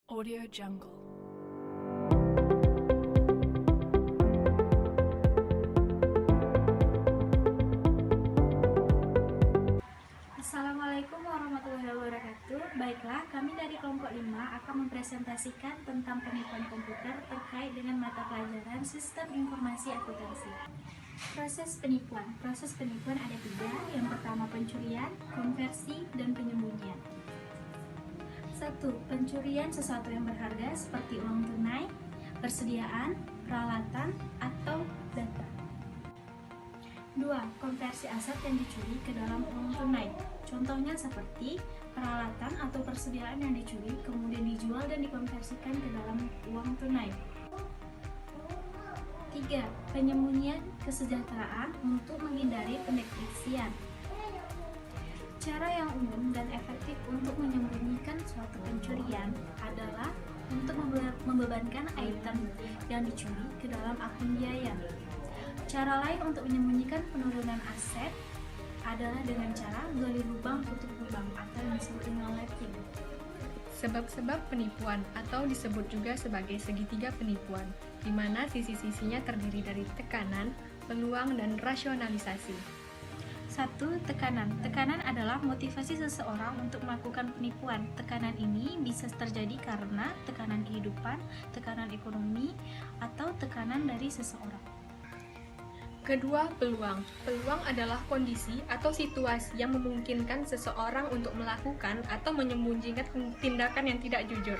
Audio Jungle. Assalamualaikum warahmatullahi wabarakatuh. Baiklah, kami dari kelompok 5 akan mempresentasikan tentang penipuan komputer terkait dengan mata pelajaran Sistem Informasi Akuntansi. Proses penipuan ada 3. Yang pertama pencurian, konversi, dan penyembunyian. 1. Pencurian sesuatu yang berharga seperti uang tunai, persediaan, peralatan, atau data. 2. Konversi aset yang dicuri ke dalam uang tunai. Contohnya seperti peralatan atau persediaan yang dicuri kemudian dijual dan dikonversikan ke dalam uang tunai. 3. Penyembunyian kesejahteraan untuk menghindari pendeteksian. Cara yang umum dan efektif untuk menyembunyikan suatu pencurian adalah untuk membebankan item yang dicuri ke dalam akun biaya. Cara lain untuk menyembunyikan penurunan aset adalah dengan cara gali lubang tutup lubang atau yang disebut dengan lapping. Sebab-sebab penipuan atau disebut juga sebagai segitiga penipuan, di mana sisi-sisinya terdiri dari tekanan, peluang, dan rasionalisasi. 1. Tekanan. Tekanan adalah motivasi seseorang untuk melakukan penipuan. Tekanan ini bisa terjadi karena tekanan kehidupan, tekanan ekonomi, atau tekanan dari seseorang. Kedua, peluang. Peluang adalah kondisi atau situasi yang memungkinkan seseorang untuk melakukan atau menyembunyikan tindakan yang tidak jujur.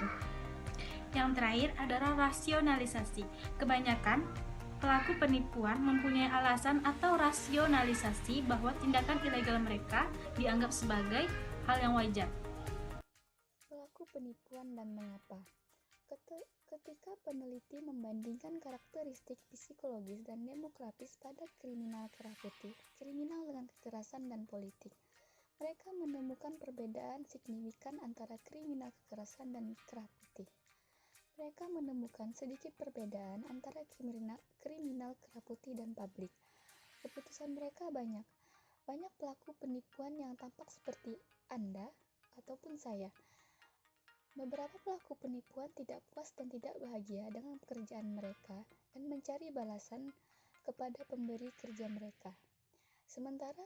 Yang terakhir adalah rasionalisasi. Kebanyakan pelaku penipuan mempunyai alasan atau rasionalisasi bahwa tindakan ilegal mereka dianggap sebagai hal yang wajar. Pelaku penipuan dan mengapa? Ketika peneliti membandingkan karakteristik psikologis dan demografis pada kriminal kerah putih, kriminal dengan kekerasan, dan politik, mereka menemukan perbedaan signifikan antara kriminal kekerasan dan kerah putih. Mereka menemukan sedikit perbedaan antara kriminal kerah putih dan publik. Keputusan mereka banyak. Banyak pelaku penipuan yang tampak seperti Anda ataupun saya. Beberapa pelaku penipuan tidak puas dan tidak bahagia dengan pekerjaan mereka dan mencari balasan kepada pemberi kerja mereka. Sementara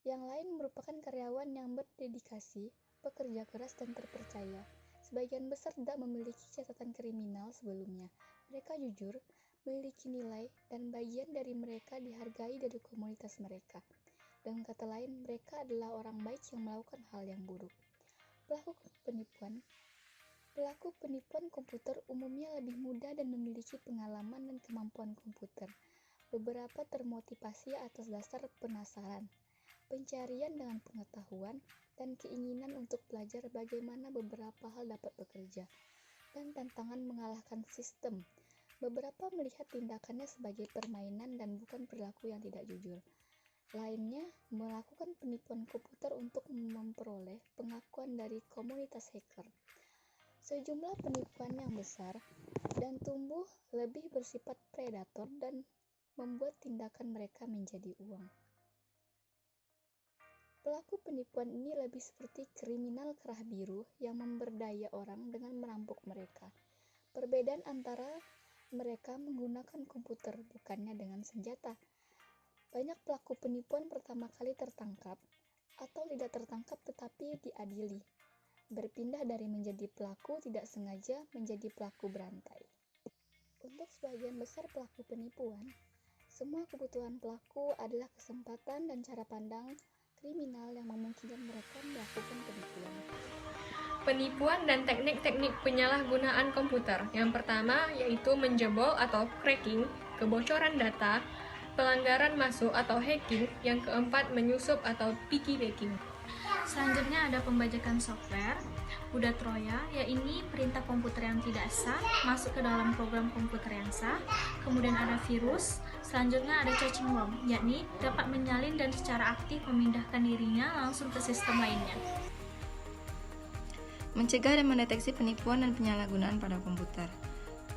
yang lain merupakan karyawan yang berdedikasi, pekerja keras, dan terpercaya. Sebagian besar tidak memiliki catatan kriminal sebelumnya. Mereka jujur, memiliki nilai, dan bagian dari mereka dihargai dari komunitas mereka. Dengan kata lain, mereka adalah orang baik yang melakukan hal yang buruk. Pelaku penipuan komputer umumnya lebih muda dan memiliki pengalaman dan kemampuan komputer. Beberapa termotivasi atas dasar penasaran, pencarian dengan pengetahuan, dan keinginan untuk belajar bagaimana beberapa hal dapat bekerja, dan tantangan mengalahkan sistem. Beberapa melihat tindakannya sebagai permainan dan bukan perilaku yang tidak jujur. Lainnya melakukan penipuan komputer untuk memperoleh pengakuan dari komunitas hacker. Sejumlah penipuan yang besar dan tumbuh lebih bersifat predator dan membuat tindakan mereka menjadi uang. Pelaku penipuan ini lebih seperti kriminal kerah biru yang memberdaya orang dengan merampok mereka. Perbedaan antara mereka menggunakan komputer, bukannya dengan senjata. Banyak pelaku penipuan pertama kali tertangkap atau tidak tertangkap tetapi diadili, berpindah dari menjadi pelaku tidak sengaja menjadi pelaku berantai. Untuk sebagian besar pelaku penipuan, semua kebutuhan pelaku adalah kesempatan dan cara pandang kriminal yang memungkinkan mereka melakukan penipuan. Penipuan dan teknik-teknik penyalahgunaan komputer. Yang pertama yaitu menjebol atau cracking, kebocoran data, pelanggaran masuk atau hacking. Yang keempat menyusup atau piggybacking. Selanjutnya ada pembajakan software, kuda Troya, yaitu perintah komputer yang tidak sah masuk ke dalam program komputer yang sah. Kemudian ada virus. Selanjutnya ada caching worm, yakni dapat menyalin dan secara aktif memindahkan dirinya langsung ke sistem lainnya. Mencegah dan mendeteksi penipuan dan penyalahgunaan pada komputer.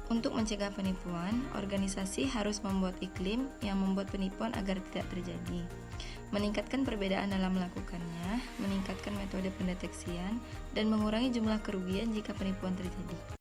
Untuk mencegah penipuan, organisasi harus membuat iklim yang membuat penipuan agar tidak terjadi. meningkatkan perbedaan dalam melakukannya, meningkatkan metode pendeteksian, dan mengurangi jumlah kerugian jika penipuan terjadi.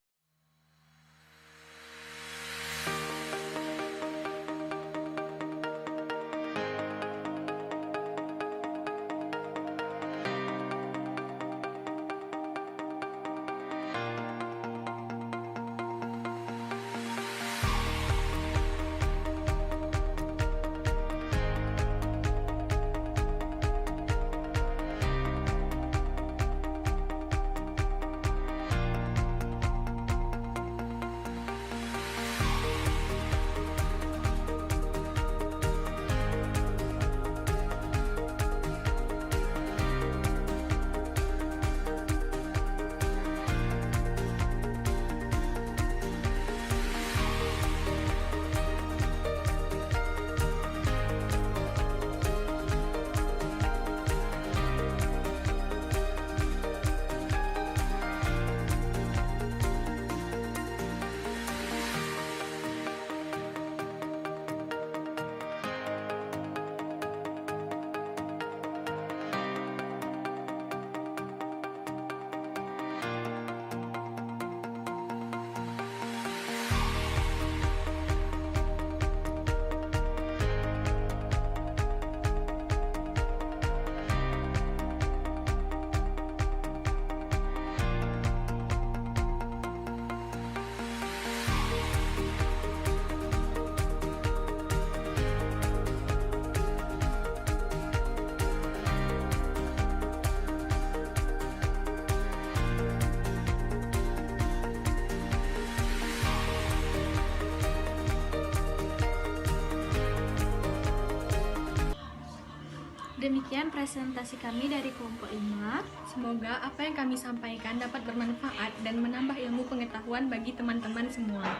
Demikian presentasi kami dari kelompok 5. Semoga apa yang kami sampaikan dapat bermanfaat dan menambah ilmu pengetahuan bagi teman-teman semua.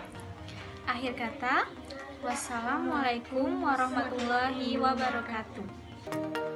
Akhir kata, wassalamualaikum warahmatullahi wabarakatuh.